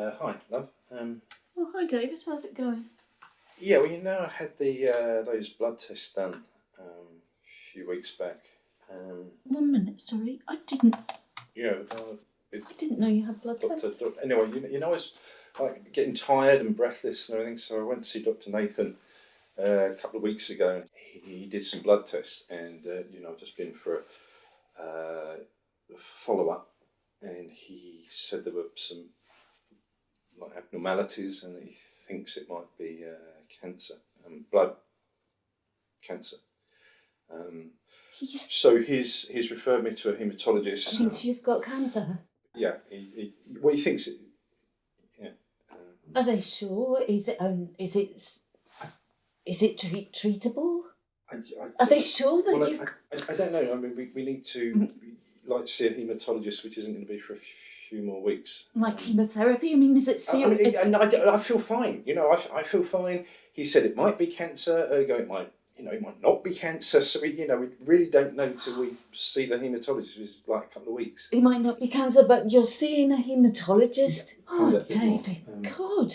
Hi, love. Oh, hi David, how's it going? Yeah, well, I had those blood tests done a few weeks back. 1 minute, sorry. I didn't Yeah, it's know you had blood Doctor. tests. Anyway, I was like getting tired and breathless and everything, so I went to see Dr. Nathan a couple of weeks ago. He did some blood tests, and I've just been for a follow up, and he said there were some like abnormalities, and he thinks it might be cancer, blood cancer. So he's referred me to a haematologist. Thinks you've got cancer. Yeah, he thinks it. Yeah. Are they sure? Is it treatable? Are they sure that you've? I don't know. I mean, we need to see a haematologist, which isn't going to be for a few more weeks. Like chemotherapy? I mean, is it serious? I feel fine. I feel fine. He said it might be cancer. Ergo, it might not be cancer. So we really don't know till we see the haematologist, which is like a couple of weeks. It might not be cancer, but you're seeing a haematologist. Yeah, oh, David, God.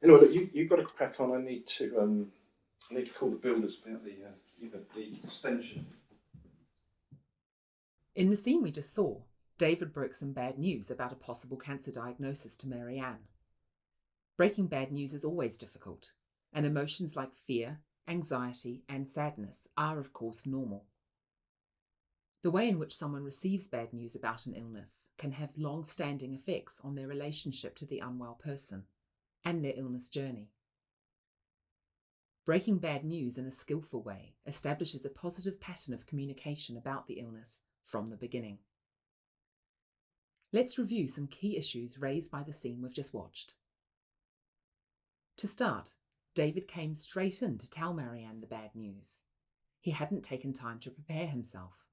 Anyway, look, you've got to crack on. I need to call the builders about the extension. In the scene we just saw, David broke some bad news about a possible cancer diagnosis to Marianne. Breaking bad news is always difficult, and emotions like fear, anxiety, and sadness are, of course, normal. The way in which someone receives bad news about an illness can have long-standing effects on their relationship to the unwell person and their illness journey. Breaking bad news in a skillful way establishes a positive pattern of communication about the illness from the beginning. Let's review some key issues raised by the scene we've just watched. To start, David came straight in to tell Marianne the bad news. He hadn't taken time to prepare himself.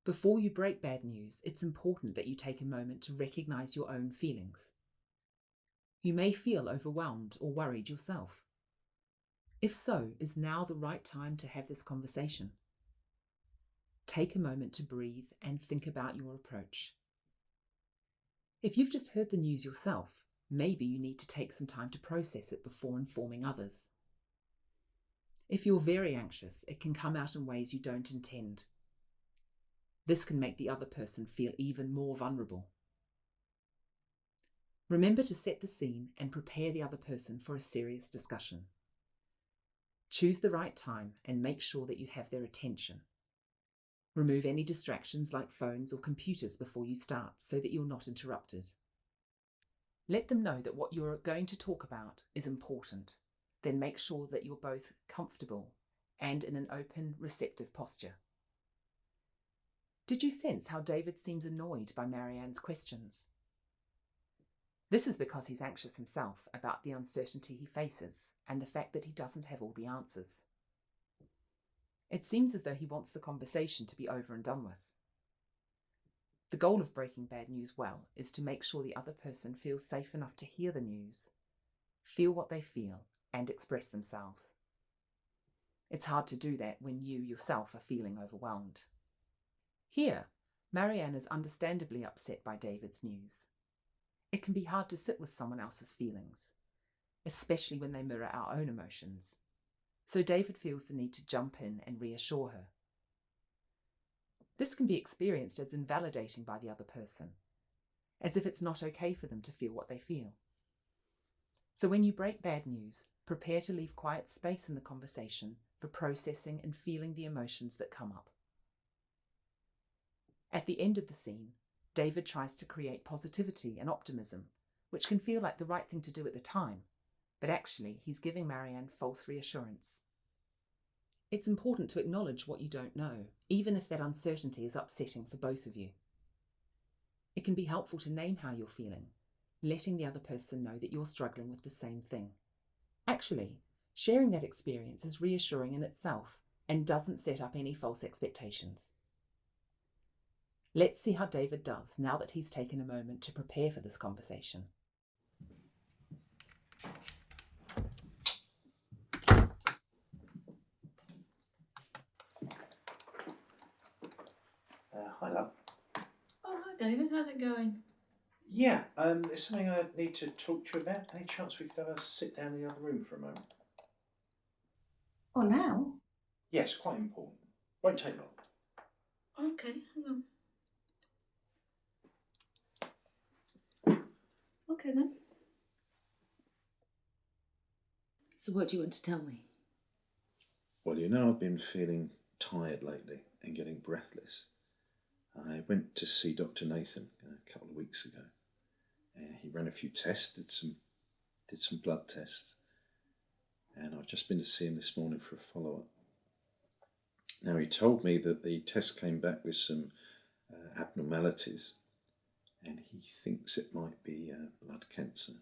Before you break bad news, it's important that you take a moment to recognise your own feelings. You may feel overwhelmed or worried yourself. If so, is now the right time to have this conversation? Take a moment to breathe and think about your approach. If you've just heard the news yourself, maybe you need to take some time to process it before informing others. If you're very anxious, it can come out in ways you don't intend. This can make the other person feel even more vulnerable. Remember to set the scene and prepare the other person for a serious discussion. Choose the right time and make sure that you have their attention. Remove any distractions like phones or computers before you start so that you're not interrupted. Let them know that what you're going to talk about is important. Then make sure that you're both comfortable and in an open, receptive posture. Did you sense how David seems annoyed by Marianne's questions? This is because he's anxious himself about the uncertainty he faces and the fact that he doesn't have all the answers. It seems as though he wants the conversation to be over and done with. The goal of breaking bad news well is to make sure the other person feels safe enough to hear the news, feel what they feel, and express themselves. It's hard to do that when you yourself are feeling overwhelmed. Here, Marianne is understandably upset by David's news. It can be hard to sit with someone else's feelings, especially when they mirror our own emotions. So David feels the need to jump in and reassure her. This can be experienced as invalidating by the other person, as if it's not okay for them to feel what they feel. So when you break bad news, prepare to leave quiet space in the conversation for processing and feeling the emotions that come up. At the end of the scene, David tries to create positivity and optimism, which can feel like the right thing to do at the time, but actually he's giving Marianne false reassurance. It's important to acknowledge what you don't know, even if that uncertainty is upsetting for both of you. It can be helpful to name how you're feeling, letting the other person know that you're struggling with the same thing. Actually, sharing that experience is reassuring in itself and doesn't set up any false expectations. Let's see how David does now that he's taken a moment to prepare for this conversation. Hi, love. Oh, hi David, how's it going? Yeah, there's something I need to talk to you about. Any chance we could have a sit down in the other room for a moment? Oh, now? Yes, quite important. Won't take long. Okay, hang on. Okay then. So what do you want to tell me? Well, you know, I've been feeling tired lately and getting breathless. I went to see Dr. Nathan a couple of weeks ago, and he ran a few tests, did some blood tests, and I've just been to see him this morning for a follow-up. Now, he told me that the test came back with some abnormalities, and he thinks it might be blood cancer.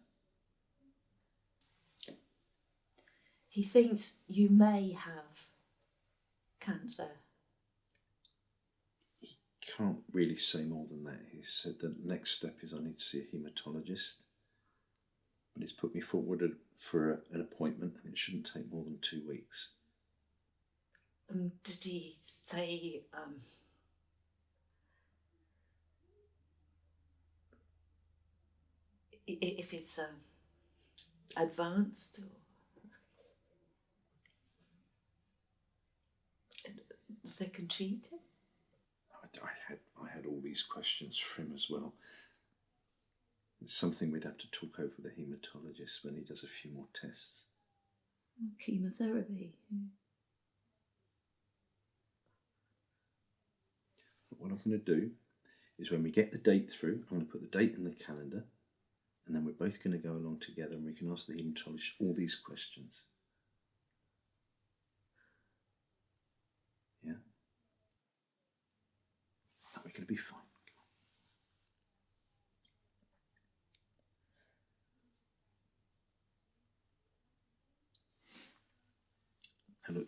He thinks you may have cancer. He can't really say more than that. He said the next step is I need to see a haematologist, but he's put me forward for an appointment, and it shouldn't take more than 2 weeks. Did he say if it's advanced or if they can treat it? I had all these questions for him as well. It's something we'd have to talk over with the haematologist when he does a few more tests. Chemotherapy. But what I'm going to do is when we get the date through, I'm going to put the date in the calendar, and then we're both going to go along together and we can ask the haematologist all these questions. Yeah? We're going to be fine. And look,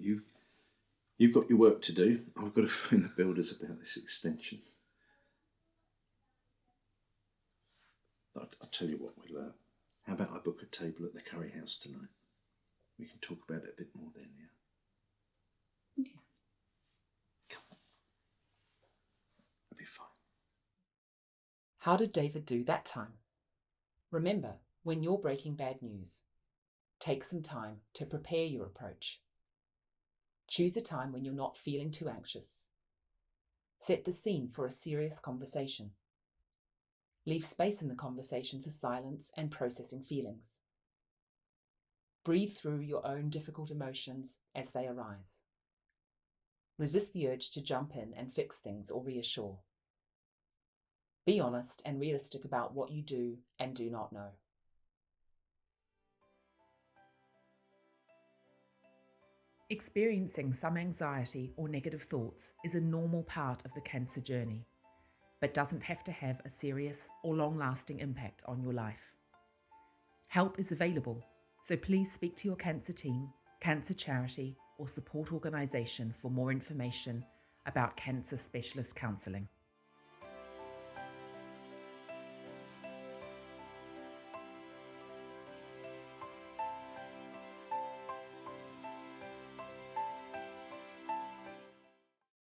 you've got your work to do. I've got to phone the builders about this extension. I'll tell you what, how about I book a table at the curry house tonight? We can talk about it a bit more then, yeah? Yeah. Come on. I'll be fine. How did David do that time? Remember, when you're breaking bad news, take some time to prepare your approach. Choose a time when you're not feeling too anxious. Set the scene for a serious conversation. Leave space in the conversation for silence and processing feelings. Breathe through your own difficult emotions as they arise. Resist the urge to jump in and fix things or reassure. Be honest and realistic about what you do and do not know. Experiencing some anxiety or negative thoughts is a normal part of the cancer journey, but doesn't have to have a serious or long-lasting impact on your life. Help is available, so please speak to your cancer team, cancer charity, or support organisation for more information about cancer specialist counselling.